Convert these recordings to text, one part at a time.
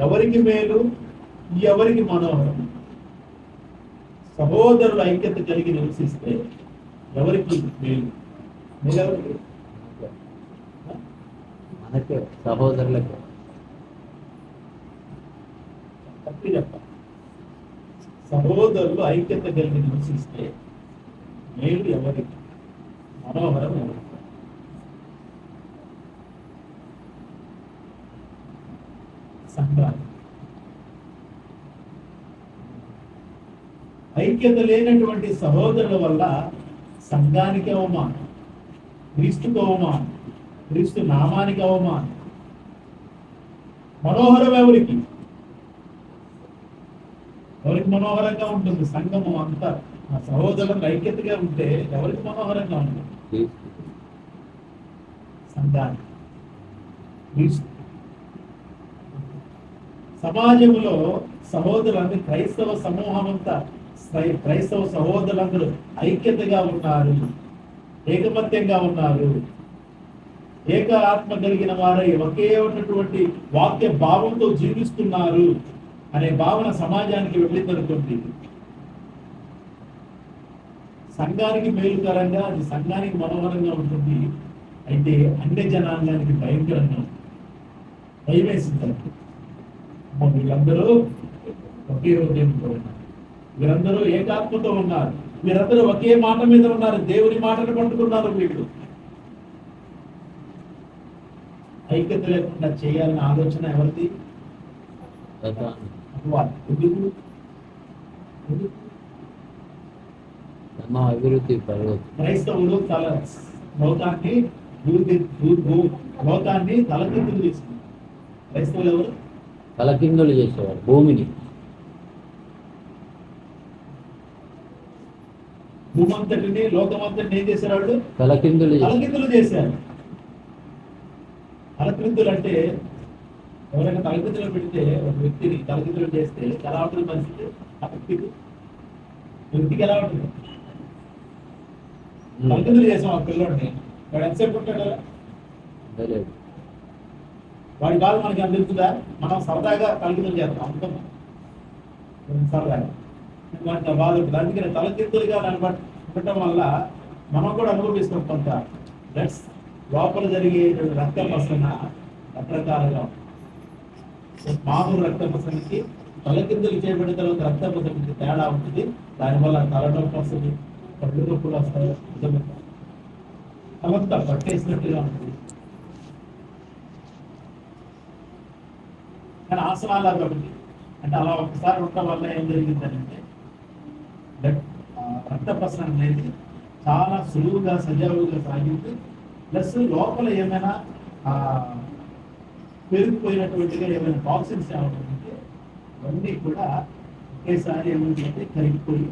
ఎవరికి మేలు, ఎవరికి మనోహరం? సహోదరుల ఐక్యత కలిగి నివసిస్తే ఎవరికి మేలు? మేలెవరికి? మనకే, సహోదరులకే. తప్పి చెప్పాలి. సహోదరులు ఐక్యత కలిగి నివసిస్తే మేలు ఎవరికి, మనోహరం ఎవరికి? సంఘానికి. ఐక్యత లేనటువంటి సహోదరుల వల్ల సంఘానికి అవమానం, క్రీస్తుకు అవమానం, క్రీస్తు నామానికి అవమానం. మనోహరం ఎవరికి? ఎవరికి మనోహరంగా ఉంటుంది? సంఘము అంతా ఆ సహోదరులకు ఐక్యతగా ఉంటే ఎవరికి మనోహరంగా ఉంటుంది? సంఘానికి, క్రీస్తు. సమాజంలో సహోదరులందరూ, క్రైస్తవ సమూహం అంతా, క్రైస్తవ సహోదరులందరూ ఐక్యతగా ఉన్నారు, ఏకమత్యంగా ఉన్నారు, ఏక ఆత్మ కలిగిన వారై ఒకే ఉన్నటువంటి వాక్య భావంతో జీవిస్తున్నారు అనే భావన సమాజానికి వెళ్ళిందనుకోండి, సంఘానికి మేలుకరంగా, అది సంఘానికి మనోహరంగా ఉంటుంది. అయితే అన్య జనాంగానికి భయంకరంగా ఉంటుంది, భయం వేసింది. వీళ్ళందరూ ఒకే హృదయంతో ఉన్నారు, వీరందరూ ఏకాత్మతో ఉన్నారు, వీరందరూ ఒకే మాట మీద ఉన్నారు, దేవుని మాటను పట్టుకున్నారు. వీళ్ళు ఐక్యత లేకుండా చేయాలనే ఆలోచన ఎవరిది? అభివృద్ధి. క్రైస్తవులు లోకాన్ని తలకిందులు తీసుకున్నారు. క్రైస్తవులు ఎవరు? తలకిందులు చేసేవారు భూమిని. భూమంతటిని, లోకమంతటిని ఏం చేశారు? వాళ్ళు తలకిందులు చేశారు. తలకిందులు అంటే ఎవరైనా తలకిందులు పెడితే, ఒక వ్యక్తిని తలకిందులు చేస్తే ఎలా ఉంటుంది పరిస్థితి? ఆ వ్యక్తికి ఎలా ఉంటుంది? తలకిందులు చేసాం ఆ పిల్లోడిని, వాడు ఎంతసేపు ఉంటాడు కదా? వాడి బాధ మనకి అందుతుందా? మనం సరదాగా తలకిందులు చేస్తాం, అందుకని సరదాగా వాటి బాధ ఉంటుంది. అందుకని తలకిందులుగా ఉండటం వల్ల మనం కూడా అనుభవిస్తాం కొంత. బ్లడ్స్ లోపల జరిగే రక్త ప్రసరణ రకరకాలుగా మామూలు రక్త ప్రసరణకి తలకిందులు చేయబడిన తర్వాత రక్త ప్రసరణకి తేడా ఉంటుంది. దానివల్ల తలనొప్పి వస్తుంది, కళ్ళు నొప్పులు వస్తాయి, అవంతా పట్టేసినట్టుగా ఉంటుంది. కానీ ఆసనాలు కాబట్టి, అంటే అలా ఒకసారి ఉండటం వల్ల ఏం జరిగిందంటే రక్త ప్రసరణ అనేది చాలా సులువుగా, సజావుగా సాగింది. ప్లస్ లోపల ఏమైనా పెరిగిపోయినటువంటిగా ఏమైనా టాక్సిన్స్ ఏమైనా ఉంటే అవన్నీ కూడా ఒకేసారి ఏమైందంటే కరిగిపోయి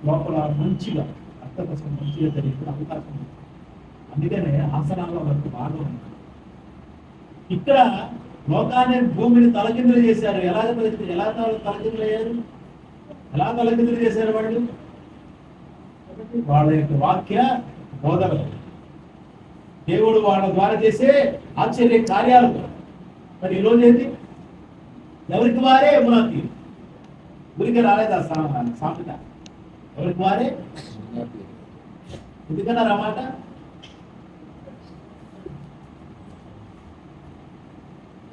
లోపల మంచిగా రక్త ప్రసరణ మంచిగా జరిగిపోయిన అవకాశం ఉంది. అందుకనే ఆసనాల్లో వరకు బాగా ఉంది. ఇక్కడ లోకాన్ని, భూమిని తలకిందులు చేశారు. ఎలా తలకిందులు అయ్యారు? ఎలా తలకిందులు చేశారు వాళ్ళు? వాళ్ళ యొక్క వాక్య బోధన, దేవుడు వాళ్ళ ద్వారా చేసే ఆశ్చర్య కార్యాలు. మరి ఈరోజు ఏంటి? ఎవరికి వారే మునాతి, ఊరికే రాలేదు ఆ సామెత. ఎవరికి వారే ఎందుకన్నారు ఆ మాట?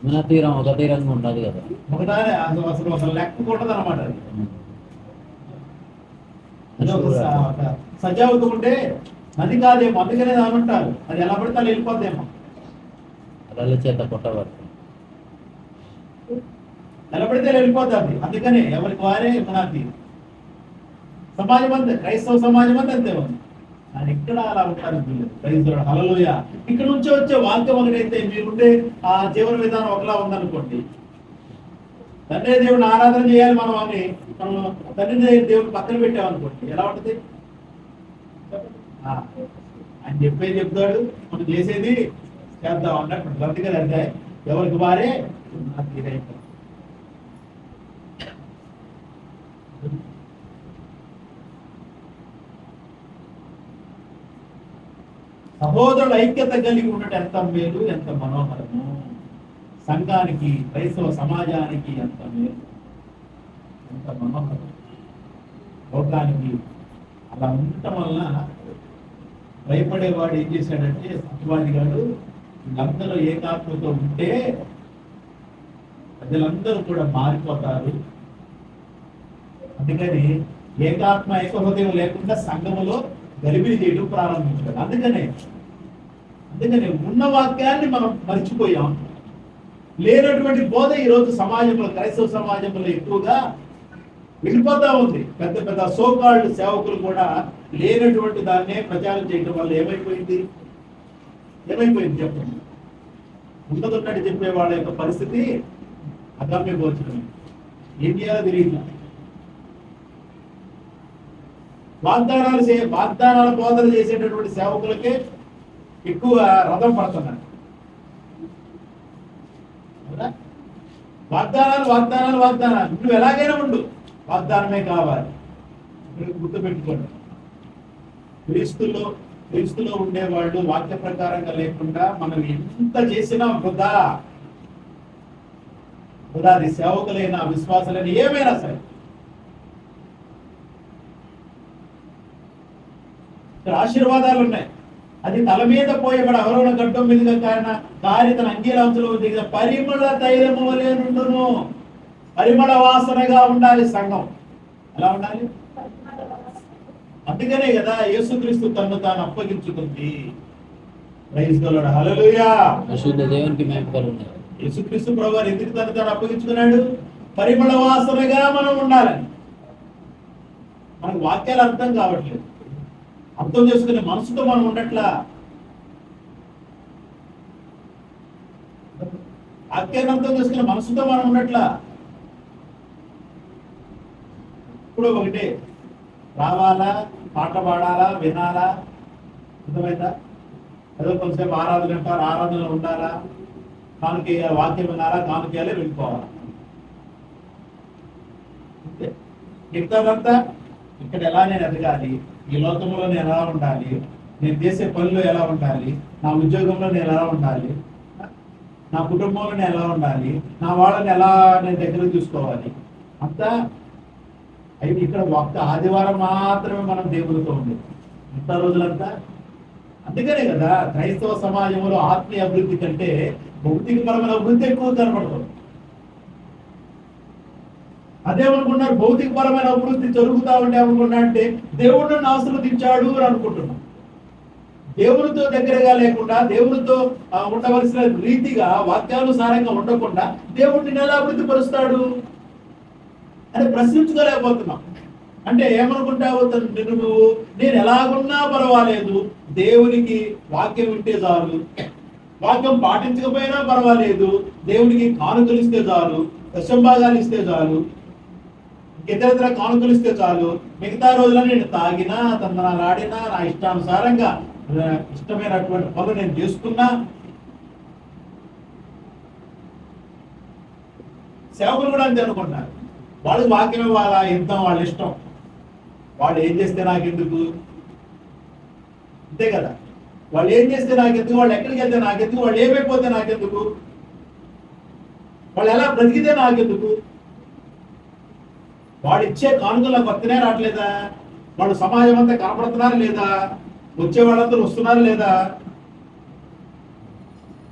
మన తీరం ఒక తీరంగా ఉండదు కదా, ఒకదానే అసలు లెక్క ఉండదు అనమాట. సజావుతూ ఉంటే అది కాదేమో, అందుకనే అంటారు అది ఎలా పడితే అలా వెళ్ళిపోద్దేమో. అలా చేత కొట్టబడుతుంది, ఎలా పడితే వెళ్ళిపోతుంది. అందుకనే ఎవరికి వారే మునాతి. సమాజం అంతే, క్రైస్తవ సమాజం అంతా అంతే ఉంది. ఆయన ఇక్కడ అలా ఉంటారు క్రైస్తవుడు. హల్లెలూయ. ఇక్కడ నుంచి వచ్చే వాక్యం ఒకటైతే మీరుండే ఆ జీవన విధానం ఒకలా ఉందనుకోండి, తండ్రి దేవుడిని ఆరాధన చేయాలి మనం అని మనం తండ్రి దేవుడిని పక్కన పెట్టామనుకోండి, ఎలా ఉంటుంది? ఆయన చెప్పేది చెప్తాడు, మనం చేసేది చేద్దాం అన్నట్టు. అందుకని అంటే ఎవరికి వారే తీరైపోతారు. సహోదరుల ఐక్యత కలిగి ఉండటం ఎంత మేలు, ఎంత మనోహరము. సంఘానికి, క్రైస్తవ సమాజానికి ఎంత మేలు, ఎంత మనోహరం. లోకానికి అలా ఉండటం వలన భయపడేవాడు ఏం చేశాడంటే, సత్యవాది గారు వీళ్ళందరూ ఏకాత్మతో ఉంటే ప్రజలందరూ కూడా మారిపోతారు. అందుకని ఏకాత్మ ఏకహృదయం లేకుండా సంఘములో గలిబిలి చేయడం ప్రారంభించాడు. అందుకనే ఉన్న వాక్యాన్ని మనం మర్చిపోయాం. లేనటువంటి బోధ ఈరోజు సమాజంలో, క్రైస్తవ సమాజంలో ఎక్కువగా వెళ్ళిపోతా ఉంది. పెద్ద పెద్ద సోకాల్డ్ సేవకులు కూడా లేనటువంటి దాన్నే ప్రచారం చేయడం వల్ల ఏమైపోయింది చెప్పండి. ఉన్నదొన్నట్టు చెప్పే వాళ్ళ యొక్క పరిస్థితి అగమ్యగోచరమే. ఇండియాలో తిరిగి వాగ్దానాల బోధన చేసేటటువంటి సేవకులకే ఎక్కువ రథం పడుతున్నారు. వాగ్దానాలు నువ్వు ఎలాగైనా ఉండు, వాగ్దానమే కావాలి. గుర్తుపెట్టుకోండి, క్రీస్తులో ఉండేవాళ్ళు వాక్య ప్రకారంగా లేకుండా మనం ఎంత చేసినా వృధా. అది సేవకులైన, విశ్వాసులైన ఏమైనా సరే. ఇక్కడ ఆశీర్వాదాలు ఉన్నాయి. అది తల మీద పోయబడి అవరోహణ గడ్డం మీదుగా కారి తన అంగీరాంశంలో దిగిన పరిమళ తైలము వలె నుండును. పరిమళ వాసనగా ఉండాలి సంఘం. ఎలా ఉండాలి? అందుకనే కదా యేసుక్రీస్తు తను తాను అప్పగించుకుంది. ప్రైజ్ ది లార్డ్, హల్లెలూయా. పరిశుద్ధ దేవునికి మహిమ కలుగును. యేసుక్రీస్తు ప్రభువు ఎందుకు తను తాను అప్పగించుకున్నాడు? పరిమళ వాసనగా మనం ఉండాలని. మనకు వాక్యాలు అర్థం కావట్లేదు. అర్థం చేసుకునే మనసుతో మనం ఉండట్లా. వాక్యాన్ని అర్థం చేసుకునే మనసుతో మనం ఉండట్లా. ఇప్పుడు ఒకటే, రావాలా, పాట పాడాలా, వినాలా, అర్థమైందా? ఏదో కొంతసేపు ఆరాధన అంటారు, ఆరాధనలో ఉండాలా, కానుకేయాలి, వాక్యం వినాలా, కానుకేయాలి, వెళ్ళిపోవాలా. మిగతాదంతా ఇక్కడ ఎలా నేను ఎదగాలి, ఈ లోకంలో నేను ఎలా ఉండాలి, నేను చేసే పనిలో ఎలా ఉండాలి, నా ఉద్యోగంలో నేను ఎలా ఉండాలి, నా కుటుంబంలో నేను ఎలా ఉండాలి, నా వాళ్ళని ఎలా నేను దగ్గర చూసుకోవాలి, అంతా అయితే ఇక్కడ ఒక్క ఆదివారం మాత్రమే మనం దేవుడితో ఉంది. మిగతా రోజులంతా అందుకనే కదా క్రైస్తవ సమాజంలో ఆత్మీయ అభివృద్ధి కంటే భౌతికపరమైన అభివృద్ధి ఎక్కువ కనపడుతుంది. అదేమనుకున్నారు, భౌతికపరమైన అభివృద్ధి జరుగుతా ఉంటే ఏమనుకున్నా అంటే దేవుడిని ఆశీర్వదించాడు అని అనుకుంటున్నాం. దేవునితో దగ్గరగా లేకుండా, దేవునితో ఉండవలసిన రీతిగా వాక్యానుసారంగా ఉండకుండా దేవుడిని ఎలా అభివృద్ధి పరుస్తాడు అని ప్రశ్నించుకోలేకపోతున్నాం. అంటే ఏమనుకుంటావు నువ్వు, నేను ఎలాగున్నా పర్వాలేదు, దేవునికి వాక్యం వింటే చాలు, వాక్యం పాటించకపోయినా పర్వాలేదు, దేవునికి కానుకలు ఇస్తే చాలు, దశంభాగాలు ఇస్తే చాలు, ఇతర కానుకలు ఇస్తే చాలు, మిగతా రోజుల్లో నేను తాగినా, తందనాలాడినా, నా ఇష్టానుసారంగా ఇష్టమైనటువంటి పనులు నేను చేసుకున్నా. సేవకులు కూడా అంతే అనుకుంటున్నారు. వాళ్ళకి వాక్యం ఇవ్వాలా, ఇంత వాళ్ళ ఇష్టం, వాళ్ళు ఏం చేస్తే నాకెందుకు, అంతే కదా. వాళ్ళు ఏం చేస్తే నాకెందుకు, వాళ్ళు ఎక్కడికి వెళ్తే నాకెందుకు, వాళ్ళు ఏమైపోతే నాకెందుకు, వాళ్ళు ఎలా బ్రతికితే నాకెందుకు, వాడు ఇచ్చే కానుకలు నాకు వస్తూనే రావట్లేదా, వాళ్ళు సమాజం అంతా కనపడుతున్నారు లేదా, వచ్చే వాళ్ళందరూ వస్తున్నారు లేదా,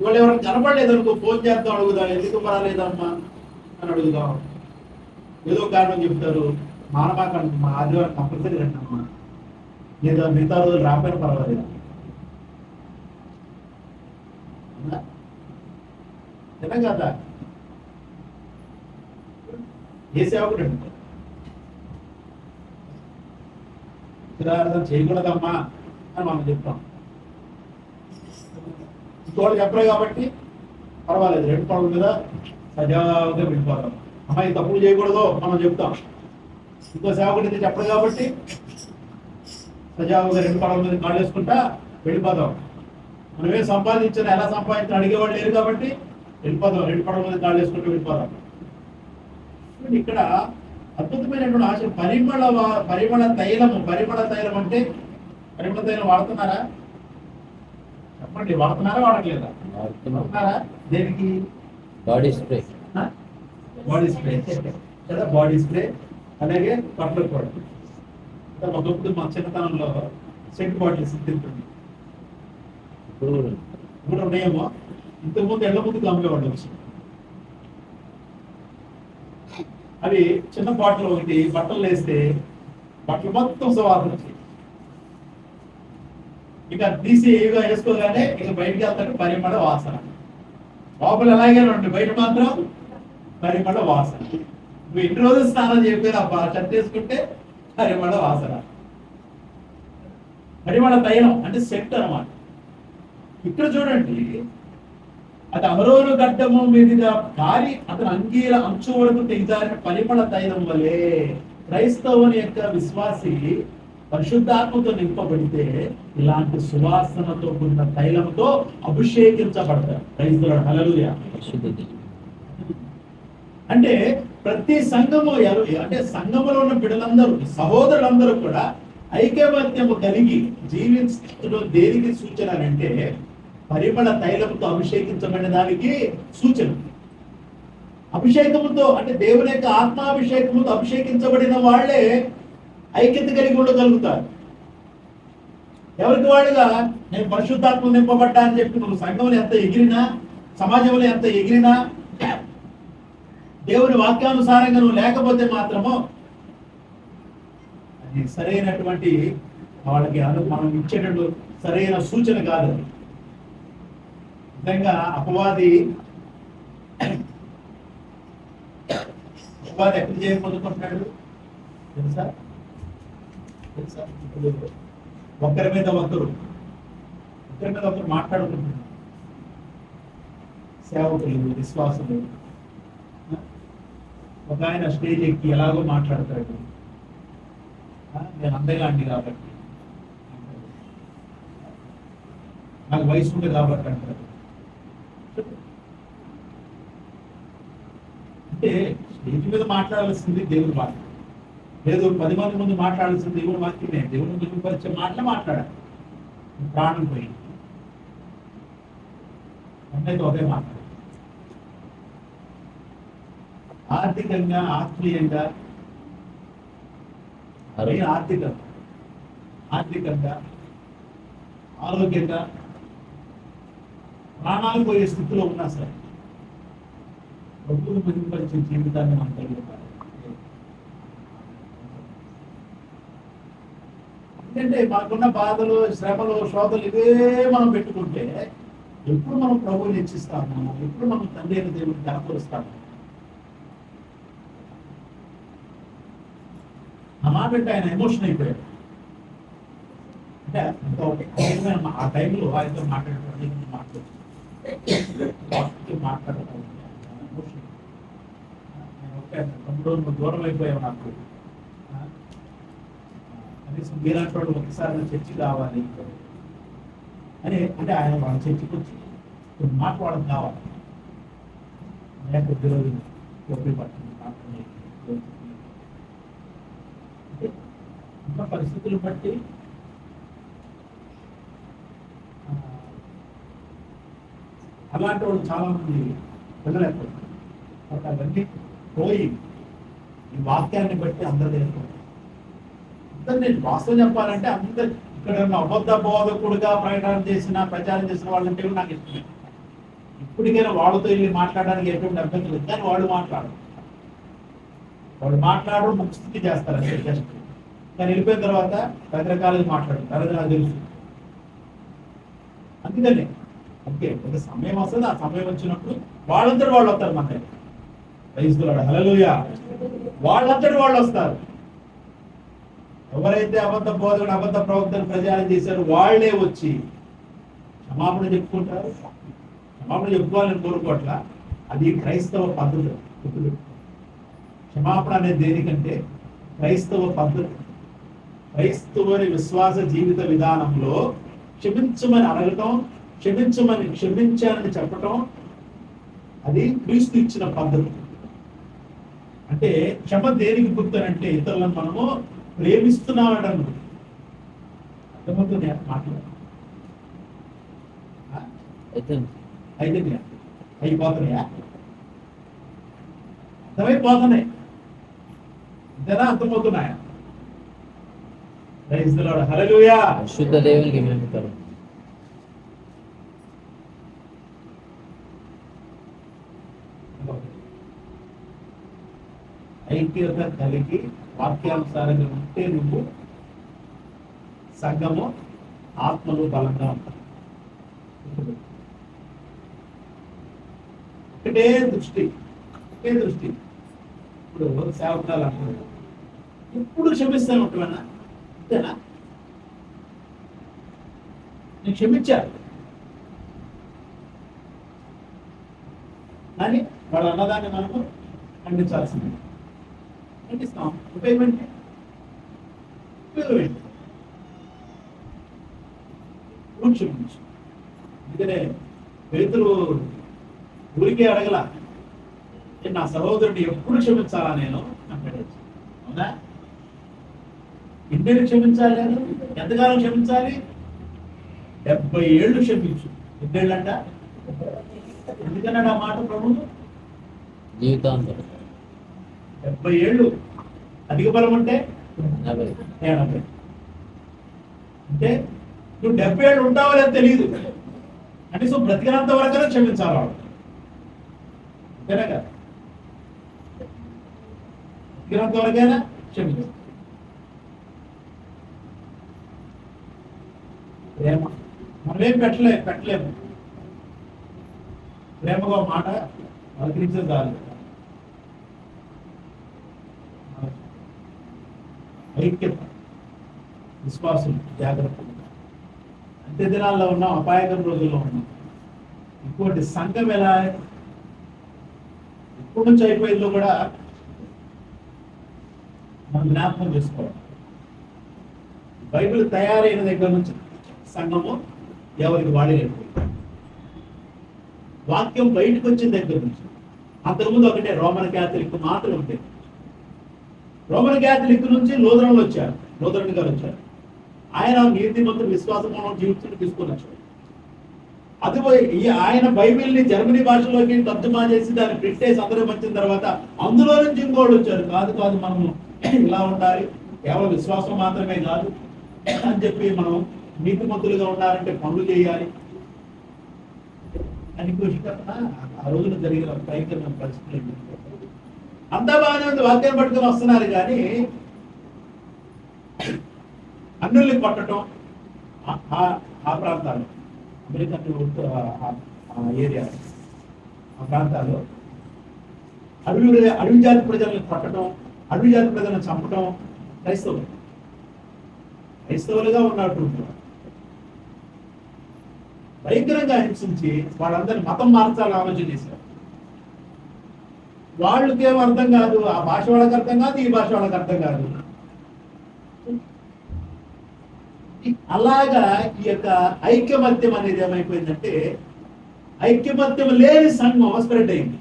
వాళ్ళు ఎవరైనా కనపడలేదు అనుకో, ఫోన్ చేద్దాం, అడుగుదాం, ఎందుకు పరాలేదమ్మా అని అడుగుదాం. ఏదో కారణం చెప్తారు, మానమాకండి, మా ఆదివారం కంపల్సరీ రండి అమ్మా, లేదా మిగతా రోజులు రాకపోయినా పర్వాలేదు. నిజం కదా, ఏ సేవకుడు అండి చేయకూడదమ్మా అని మనం చెప్తాం. ఇంకోటి చెప్పరు కాబట్టి పర్వాలేదు, రెండు పనుల మీద సజావుగా వెళ్ళిపోతాం. అమ్మాయి తప్పులు చేయకూడదు మనం చెప్తాం. ఇంకో సేవకుడికి చెప్పడు కాబట్టి సజావుగా రెండు పడవల మీద కాళ్ళు వేసుకుంటా వెళ్ళిపోతాం. మనమేం సంపాదించిన, ఎలా సంపాదించిన అడిగేవాళ్ళు లేరు కాబట్టి వెళ్ళిపోతాం, రెండు పడవల మీద కాళ్ళు వేసుకుంటూ వెళ్ళిపోతాం. ఇక్కడ అద్భుతమైనటువంటి ఆశ, పరిమళ తైలము. పరిమళ తైలం అంటే, పరిమళ తైలం వాడుతున్నారా చెప్పండి, వాడుతున్నారా వాడట్లేదా? వాడుతున్నారా? దేనికి? Body spray. బాడీ స్ప్రే కదా, బాడీ స్ప్రే. అలాగే బట్టలు కూడా ఒకప్పుడు మా చిన్నతనంలో సెంట్ బాటిల్స్ తింటుంది ఇప్పుడు కూడా ఇప్పుడు ఉన్నాయేమో. ఇంతకుముందు ఎళ్ళ ముందుకు అమ్మేవాళ్ళు వచ్చి అవి చిన్న బాటిల్ ఒకటి బట్టలు వేస్తే బట్టలు మొత్తం సువాసన వచ్చి ఇక తీసి ఏవిగా వేసుకోగానే ఇక బయటికి వెళ్తాడు పరిమళ వాసన. లోపల ఎలాగే ఉండి బయట మాత్రం పరిమళ వాసన. నువ్వు ఎన్ని రోజులు స్నానం చేయకపోయినా షర్ట్ వేసుకుంటే పరిమళ వాసన. పరిమళ తైలం అంటే సెట్ అన్నమాట. ఇక్కడ చూడండి, అది అహరోను గడ్డము మీదుగా కారి అతని అంగీల అంచు వరకు తెగిజారిన పరిమళ తైలం వలె క్రైస్తవుని యొక్క విశ్వాసి పరిశుద్ధాత్మతో నింపబడితే ఇలాంటి సువాసనతో కూడిన తైలంతో అభిషేకించబడతారు. క్రైస్తవుడు హల్లెలూయా. అంటే ప్రతి సంఘము అంటే సంఘములో ఉన్న బిడ్డలందరూ సహోదరులందరూ కూడా ఐకమత్యము కలిగి జీవించడం దేనికి సూచన అంటే పరిమళ తైలంతో అభిషేకించబడిన దానికి సూచన. అభిషేకముతో అంటే దేవుని యొక్క ఆత్మాభిషేకముతో అభిషేకించబడిన వాళ్ళే ఐక్యత కలిగి ఉండగలుగుతారు. ఎవరికి వాళ్ళుగా నేను పరిశుద్ధాత్మ నింపబడ్డా అని చెప్పి నువ్వు సంఘంలో ఎంత ఎగిరినా, సమాజంలో ఎంత ఎగిరినా, దేవుని వాక్యానుసారంగా నువ్వు లేకపోతే మాత్రము అది సరైనటువంటి వాళ్ళకి మనం ఇచ్చేటట్టు సరైన సూచన కాదు. నిజంగా అపవాది ఎక్కడ చేయకపోతున్నాడు తెలుసా? ఇప్పుడు ఒకరి మీద ఒకరు మాట్లాడుకుంటున్నారు. సేవకులు, విశ్వాసులు. ఒక ఆయన స్టేజ్ ఎక్కి ఎలాగో మాట్లాడతాడు, నేను అందరిలాంటి కాబట్టి, నాకు వయసు ఉంది కాబట్టి అంటారు. అంటే స్టేజ్ మీద మాట్లాడాల్సింది దేవుని మాట, లేదు 10 మంది ముందు మాట్లాడాల్సింది దేవుని వాక్యమే. దేవుని ముందు పరిచే మాటలు మాట్లాడాలి. ప్రాణం పోయి అన్నైతే ఒకే మాట్లాడాలి. ఆర్థికంగా, ఆత్మీయంగా, ఆర్థికంగా, ఆరోగ్యంగా ప్రాణాలు పోయే స్థితిలో ఉన్నా సరే ప్రభువును మహిమపరిచే జీవితాన్ని మనం కలిగి ఉండాలి. ఎందుకంటే మనకున్న బాధలు, శ్రమలు, శోధలు ఇవే మనం పెట్టుకుంటే ఎప్పుడు మనం ప్రభువుని హెచ్చిస్తాము, ఎప్పుడు మనం తండ్రి అయిన దేవుడిని కనపరుస్తాము. ఆ మాట అంటే ఆయన ఎమోషన్ అయిపోయాడు. అంటే ఆ టైంలో ఆయనతో మాట్లాడటం తమ్ముడు నువ్వు దూరం అయిపోయావు నాకు, కనీసం మీలాంటి వాడు ఒకసారి చర్చి కావాలి అని. అంటే ఆయన వాళ్ళ చర్చికి వచ్చి కొన్ని మాట్లాడడం కావాలి. కొద్ది రోజులు కొబ్బరి పట్టింది ఇంకా పరిస్థితులు బట్టి అలాంటి వాళ్ళు చాలా మంది వెళ్ళలేకపోతున్నారు. అవన్నీ పోయి ఈ వాక్యాన్ని బట్టి అందరు నేర్చుకుంటారు. అందరు నేను వాస్తవం చెప్పాలంటే అందరు ఇక్కడ అబద్ధ బోధకుడుగా ప్రచారం చేసిన వాళ్ళంటే నాకు ఇష్టమే. ఇప్పటికైనా వాళ్ళతో వెళ్ళి మాట్లాడడానికి ఎటువంటి అభ్యంతరం లేదు, కానీ వాళ్ళు మాట్లాడడం ముఖ్య స్థితి చేస్తారు అంతే జస్ట్. కానీ వెళ్ళిపోయిన తర్వాత రకరకాలుగా మాట్లాడతారు, అది నాకు తెలుసు. అందుకని ఓకే ఒక సమయం వస్తుంది, ఆ సమయం వచ్చినప్పుడు వాళ్ళందరూ వాళ్ళు వస్తారు. మన క్రైస్తవుడు హల్లెలూయా, వాళ్ళందరూ వాళ్ళు వస్తారు. ఎవరైతే అబద్ధ బోధకుడు, అబద్ధ ప్రవక్తను ప్రచారం చేశారో వాళ్ళే వచ్చి క్షమాపణ చెప్పుకుంటారు. క్షమాపణ చెప్పుకోవాలని కోరుకోవట్ల, అది క్రైస్తవ పద్ధతి. క్షమాపణ అనేది దేనికంటే క్రైస్తవ పద్ధతి. క్రైస్తవుని విశ్వాస జీవిత విధానంలో క్షమించమని అడగటం, క్షమించాలని చెప్పటం, అది క్రీస్తు ఇచ్చిన పద్ధతి. అంటే క్షమ దేనికి గుర్తునంటే ఇతరులను మనము ప్రేమిస్తున్నామడం. అర్థమవుతుంది మాట్లాడు అయిపోతున్నాయా? అర్థమైపోతున్నాయి, అంతేనా? అర్థమవుతున్నాయా? ప్రైజ్ ది లార్డ్, హల్లెలూయా. పరిశుద్ధ దేవునికి మహిమ. ఐక్యత కలిగి వాక్యానుసారంగా ఉంటే నువ్వు సంఘము ఆత్మలు బలంగా ఉంటాయి. ఒకటే దృష్టి, ఒకే దృష్టి. ఇప్పుడు సేవకాలు అంటున్నారు, ఎప్పుడు క్షమిస్తాను ఉంటున్నా, అంతేనా? నేను క్షమించాను కానీ వాడు అన్నదాన్ని మనము ఖండించాల్సింది. ఖండిస్తాం, ఉపయోగం ఏంటి? ఉపయోగం ఏంటి? క్షమించు. అందుకనే పేతురు ఊరికే అడగల, నా సహోదరుడిని ఎప్పుడు క్షమించాలా నేను అంటాడు. అవునా? ఎన్నేళ్ళు క్షమించాలి? నేను ఎంతకాలం క్షమించాలి? 70 ఏళ్ళు క్షమించు. ఎన్నేళ్ళంట? ఎందుకన్నాడు ఆ మాట ప్రభువు? జీవితాంతం 70 ఏళ్ళు. అధిక బలం అంటే 80. అంటే నువ్వు 70 ఏళ్ళు ఉంటావో లేదో తెలియదు, కనీసం బ్రతికినంత వరకనే క్షమించాలి వాడు, అంతేనా కదా? బ్రతికినంత వరకైనా క్షమించాలి. ప్రేమ మనమేం పెట్టలేము. ప్రేమగా మాట పలకరించే చాలు. ఐక్యత, విశ్వాసం, జాగ్రత్త. అంత్య దినాల్లో ఉన్నాం, అపాయకర రోజుల్లో ఉన్నాం. ఇంకోటి సంఘం ఎలా ఎప్పటి నుంచి అయిపోయిందో కూడా మనం జ్ఞాపకం చేసుకోవాలి. బైబిల్ తయారైన దగ్గర నుంచి సంఘము ఎవరికి వాడేది. వాక్యం బయటకు వచ్చిన దగ్గర నుంచి అంతకుముందు ఒకటే రోమన్ క్యాథలిక్ మాత్రం ఉండేది. రోమన్ క్యాథలిక్ నుంచి లూథరన్లు వచ్చారు, లూథరన్ గారు వచ్చారు. ఆయన నీతిమంతుడు విశ్వాసం జీవితం తీసుకొని వచ్చాడు. అది ఆయన బైబిల్ని జర్మనీ భాషలోకి తర్జుమా చేసి దాన్ని పెట్టేసి అందరూ వచ్చిన తర్వాత అందులో నుంచి ఇంకోళ్ళు వచ్చారు. కాదు మనము ఇలా ఉండాలి, కేవలం విశ్వాసం మాత్రమే కాదు అని చెప్పి మనం నీతిమంతులుగా ఉండాలంటే పనులు చేయాలి అని ఆ రోజున జరిగిన భయంకరమైన పరిస్థితులు. అంతా బాగానే ఉంది, వాక్యం పట్టుకొని వస్తున్నారు కానీ అన్నుల్ని కొట్టడం ఆ ప్రాంతాలు, అమెరికా ఏరియా, ఆ ప్రాంతాల్లో అడవి జాతి ప్రజలను కొట్టడం, అడవి జాతి ప్రజలను చంపడం క్రైస్తవులుగా ఉన్నట్టు భయంకరంగా హింసించి వాళ్ళందరినీ మతం మార్చాలని ఆలోచన చేశారు. వాళ్ళకేం అర్థం కాదు, ఆ భాష వాళ్ళకి అర్థం కాదు, ఈ భాష వాళ్ళకి అర్థం కాదు. అలాగా ఈ యొక్క ఐక్యమత్యం అనేది ఏమైపోయిందంటే, ఐక్యమత్యం లేని సంఘం స్ప్రెడ్ అయింది.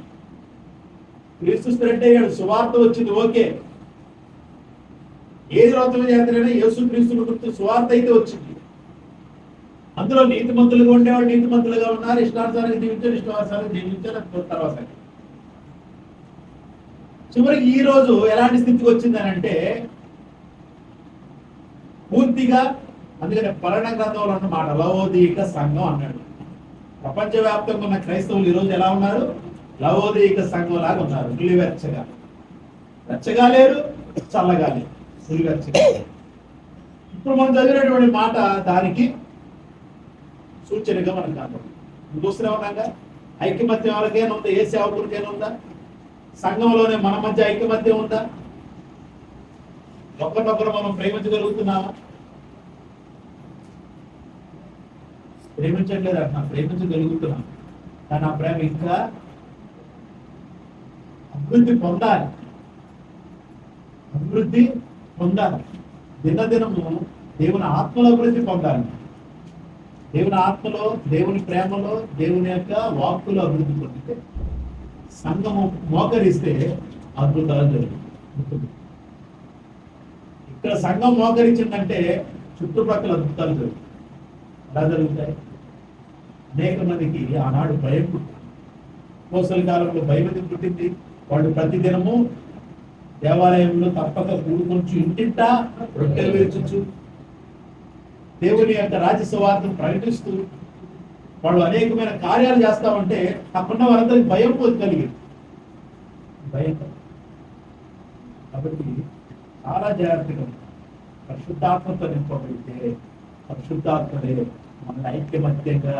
క్రీస్తు స్ప్రెడ్ అయ్యాడు, సువార్త వచ్చింది, ఓకే. ఏది రోతం చేతనైనా యేసు క్రీస్తుని గుర్తు సువార్త అయితే వచ్చింది. అందులో నీతిమంతులుగా ఉండేవాళ్ళు నీతిమంతులుగా ఉన్నారు, ఇష్టానుసారంగా జీవించారు, ఇష్టానుసారంగా జీవించారు. తర్వాత చివరికి ఈ రోజు ఎలాంటి స్థితికి వచ్చిందని అంటే, పూర్తిగా, అందుకనే పరణ గ్రంథంలో అన్నమాట లవోదీక సంఘం అన్నాడు. ప్రపంచవ్యాప్తంగా ఉన్న క్రైస్తవులు ఈ రోజు ఎలా ఉన్నారు? లవోదీక సంఘం లాగా ఉన్నారు. పులివెచ్చగా, వెచ్చగా లేరు, చల్లగా లేరు, పులివెచ్చగా. ఇప్పుడు మనం చదివినటువంటి మాట దానికి సూచనగా మనకు కాదు. చూస్తూనే ఉన్నాగా, ఐక్యమత్యం ఎవరికైనా ఉందా? ఏ సేవకుడికైనా ఉందా? సంఘంలోనే మన మధ్య ఐక్యమత్యం ఉందా? ఒకరినొకరు మనం ప్రేమించగలుగుతున్నామా? ప్రేమించట్లేదు అంటున్నా, ప్రేమించగలుగుతున్నాం. కానీ ఆ ప్రేమ ఇంకా అభివృద్ధి పొందాలి, అభివృద్ధి పొందాలి. దినదినము దేవుని ఆత్మలో అభివృద్ధి పొందాలి. దేవుని ఆత్మలో, దేవుని ప్రేమలో, దేవుని యొక్క వాక్కులో అభివృద్ధి పొందితే సంఘము మోకరిస్తే అద్భుతాలు జరుగుతుంది. ఇక్కడ సంఘం మోకరించిందంటే చుట్టుపక్కల అద్భుతాలు జరుగుతాయి. ఎలా జరుగుతాయి? అనేక మందికి ఆనాడు భయం పుట్టింది. కోసల కాలంలో భయం ఎందుకు పుట్టింది? వాళ్ళు ప్రతిదినము దేవాలయంలో తప్పక కూడుకొంచు ఇంటింటా రొట్టెలు వేర్చుచు దేవుని యొక్క రాజ్య సువార్తను ప్రకటిస్తూ వాళ్ళు అనేకమైన కార్యాలు చేస్తామంటే అక్కడున్న వారందరికి భయం కలిగింది. భయం. కాబట్టి చాలా జాగ్రత్తగా పరిశుద్ధాత్మతో నింపబడితే పరిశుద్ధాత్మడే మన ఐక్యమత్యంగా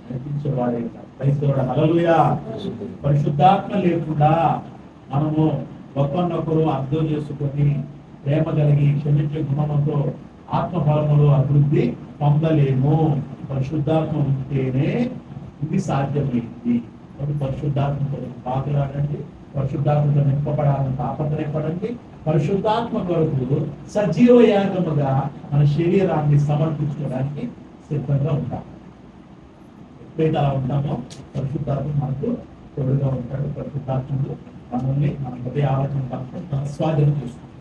నడిపించేవాడే. క్రైస్తవుడు హల్లెలూయా. పరిశుద్ధాత్మ లేకుండా మనము ఒకరినొకరు అర్థం చేసుకొని ప్రేమ కలిగి క్షమించే గుణంతో ఆత్మఫలములు అభివృద్ధి పొందలేము. పరిశుద్ధాత్మ ఉంటేనే ఇది సాధ్యమైంది. పరిశుద్ధాత్మతో పాకులాడండి, పరిశుద్ధాత్మతో నింపబడాలని తాపత్రయపడండి. పరిశుద్ధాత్మ కొరకు సజీవ యాగముగా మన శరీరాన్ని సమర్పించుకోవడానికి సిద్ధంగా ఉంటాం. ఎప్పుడైతే అలా ఉంటామో పరిశుద్ధాత్మ మనకు తోడుగా ఉంటాడు. పరిశుద్ధాత్మలు మనల్ని మన హృదయ ఆలోచన స్వాధీనం చేసుకుంటాం.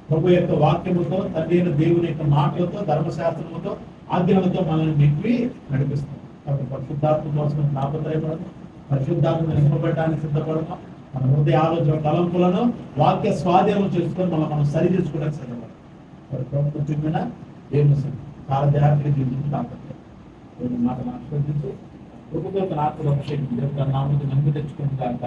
ప్రభు యొక్క వాక్యముతో, తండ్రి అయిన దేవుని యొక్క మాటలతో, ధర్మశాస్త్రముతో, ఆజ్ఞలతో మనల్ని నింపి నడిపిస్తాం. కాబట్టి పరిశుద్ధాత్మ కోసం తాపత్రయపడము, పరిశుద్ధాత్మ నింపబడడానికి సిద్ధపడము. మన హృదయ ఆలోచన తలంపులను వాక్య స్వాధీనం చేసుకొని మనం సరి చేసుకోవడానికి సిద్ధపడము. ప్రభుత్వం చెప్పిన దేవుని చాలా జాగ్రత్తగా జీవించి తాపత్రయం మాట ఆస్వాదించి ప్రభుత్వ ఆత్మలో నామని నమ్మి తెచ్చుకుంటాక